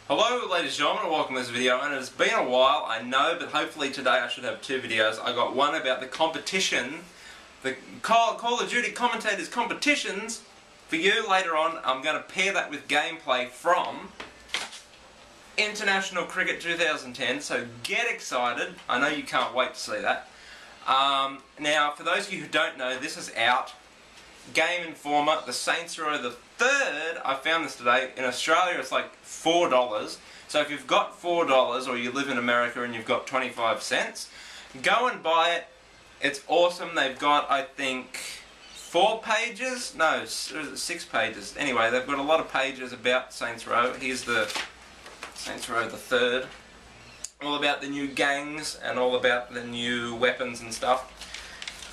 Hello ladies and gentlemen, welcome to this video, and it's been a while, I know, but hopefully today I should have two videos. I got one about the competition, the Call of Duty commentators competitions for you later on. I'm going to pair that with gameplay from International Cricket 2010, so get excited. I know you can't wait to see that. Now, for those of you who don't know, this is out. Game Informer, the Saints Row the Third. I found this today. In Australia it's like $4. So if you've got $4 or you live in America and you've got 25 cents, go and buy it. It's awesome. They've got, I think, 4 pages? No, 6 pages. Anyway, they've got a lot of pages about Saints Row. Here's the Saints Row the Third. All about the new gangs and all about the new weapons and stuff.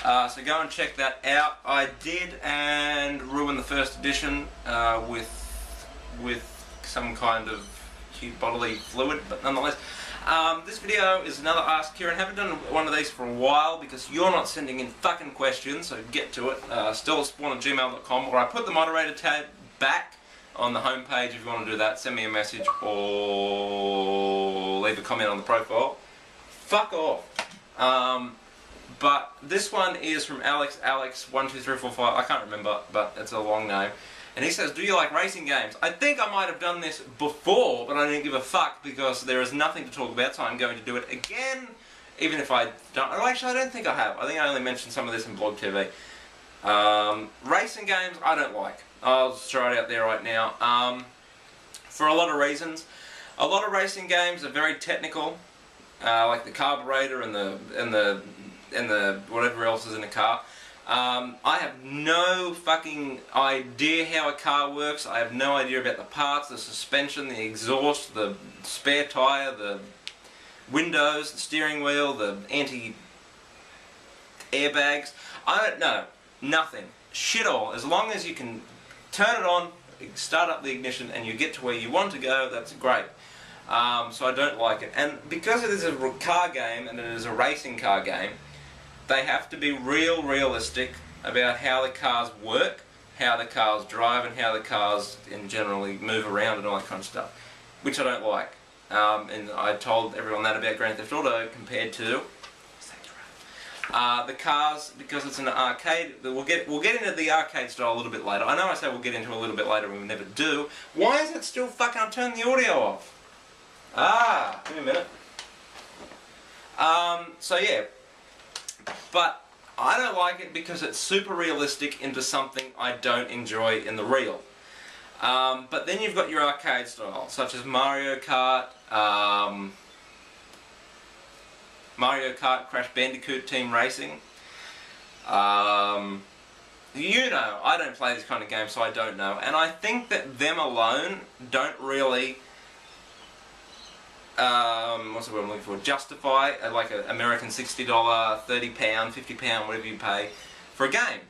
So go and check that out. I did and ruin the first edition with some kind of bodily fluid, but nonetheless. This video is another Ask Kieran. Haven't done one of these for a while because you're not sending in fucking questions, so get to it. Stillatspawn@gmail.com, or I put the moderator tab back on the home page if you want to do that. Send me a message or leave a comment on the profile. Fuck off. But this one is from Alex12345, I can't remember, but it's a long name. And he says, do you like racing games? I think I might have done this before, but I didn't give a fuck because there is nothing to talk about, so I'm going to do it again, even if I don't. Oh, actually, I don't think I have. I think I only mentioned some of this in Blog TV. Racing games, I don't like. I'll just throw it out there right now. For a lot of reasons. A lot of racing games are very technical, like the carburetor and the whatever else is in a car. I have no fucking idea how a car works. I have no idea about the parts, the suspension, the exhaust, the spare tyre, the windows, the steering wheel, the anti-airbags. I don't know. Nothing. Shit all. As long as you can turn it on, start up the ignition, and you get to where you want to go, that's great. So I don't like it. And because it is a car game and it is a racing car game, they have to be realistic about how the cars work, how the cars drive, and how the cars in generally move around and all that kind of stuff, which I don't like. And I told everyone that about Grand Theft Auto compared to the cars, because it's an arcade. We'll get into the arcade style a little bit later. I know I say we'll get into it a little bit later, and we never do. Why is it still fucking? I'll turn the audio off. Give me a minute. So yeah. But I don't like it because it's super realistic into something I don't enjoy in the real. But then you've got your arcade style, such as Mario Kart, Crash Bandicoot Team Racing. You know, I don't play this kind of game, so I don't know. And I think that them alone don't really what's the word I'm looking for? Justify like an American $60, £30, £50, whatever you pay for a game,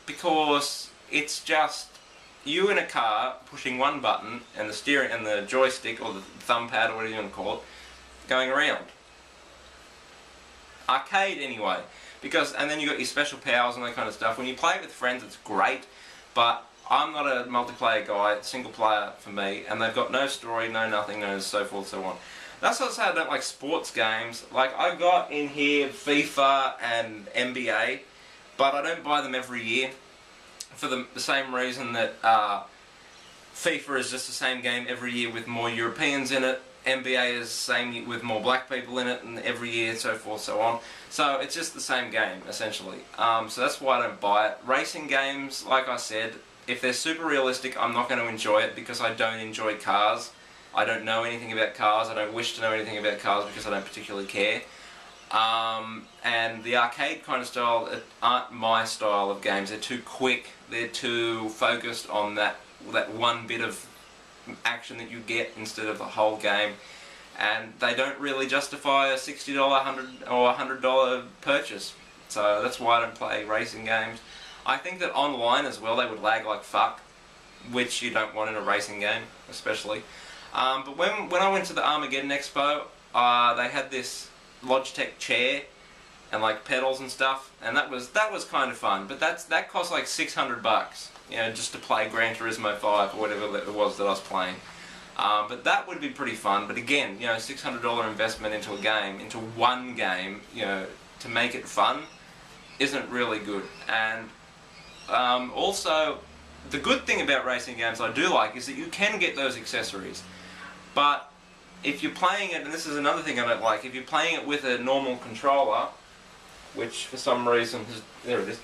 because it's just you in a car pushing one button and the steering and the joystick or the thumb pad or whatever you want to call it going around. Arcade anyway, because and then you got your special powers and that kind of stuff. When you play it with friends, it's great, but I'm not a multiplayer guy. It's single player for me, and they've got no story, no nothing, no so forth, so on. That's what I say I don't like sports games. Like, I got in here FIFA and NBA, but I don't buy them every year for the same reason that FIFA is just the same game every year with more Europeans in it. NBA is the same with more black people in it, and every year, so forth, so on. So it's just the same game, essentially. So that's why I don't buy it. Racing games, like I said, if they're super realistic, I'm not going to enjoy it because I don't enjoy cars. I don't know anything about cars. I don't wish to know anything about cars because I don't particularly care. And the arcade kind of style aren't my style of games. They're too quick. They're too focused on that one bit of action that you get instead of the whole game. And they don't really justify a $60, $100 or $100 purchase. So that's why I don't play racing games. I think that online as well they would lag like fuck, which you don't want in a racing game, especially. But when I went to the Armageddon Expo, they had this Logitech chair and like pedals and stuff, and that was kind of fun. But that cost like $600, you know, just to play Gran Turismo 5 or whatever it was that I was playing. But that would be pretty fun. But again, you know, $600 investment into a game, into one game, you know, to make it fun, isn't really good. And also, the good thing about racing games I do like is that you can get those accessories. But if you're playing it, and this is another thing I don't like, if you're playing it with a normal controller, which for some reason, there it is,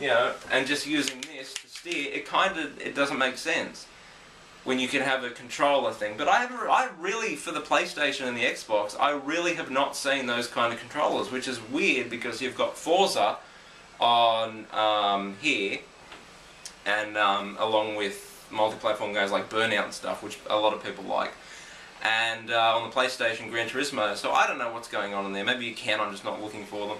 you know, and just using this to steer, it doesn't make sense when you can have a controller thing. But I really, for the PlayStation and the Xbox, I really have not seen those kind of controllers, which is weird because you've got Forza on here, and along with multi-platform games like Burnout and stuff, which a lot of people like, and on the PlayStation, Gran Turismo. So I don't know what's going on in there. Maybe you can, I'm just not looking for them.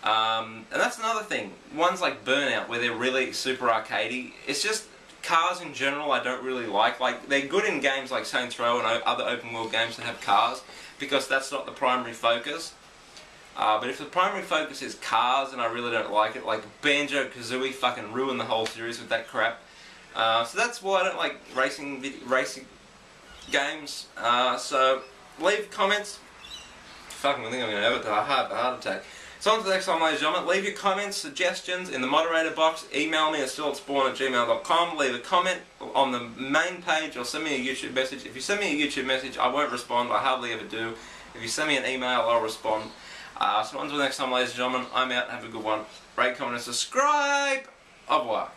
And that's another thing. Ones like Burnout, where they're really super arcadey. It's just cars in general I don't really like. Like, they're good in games like Saints Row and other open world games that have cars, because that's not the primary focus. But if the primary focus is cars, and I really don't like it, like Banjo-Kazooie fucking ruined the whole series with that crap. So that's why I don't like racing games. So leave comments. Fucking, I think I'm going to have a heart attack. So on to the next time, ladies and gentlemen. Leave your comments, suggestions in the moderator box. Email me at stillatspawn@gmail.com. Leave a comment on the main page, or send me a YouTube message. If you send me a YouTube message, I won't respond. I hardly ever do. If you send me an email, I'll respond. So until next time, ladies and gentlemen, I'm out. Have a good one. Rate, comment, and subscribe. Au revoir.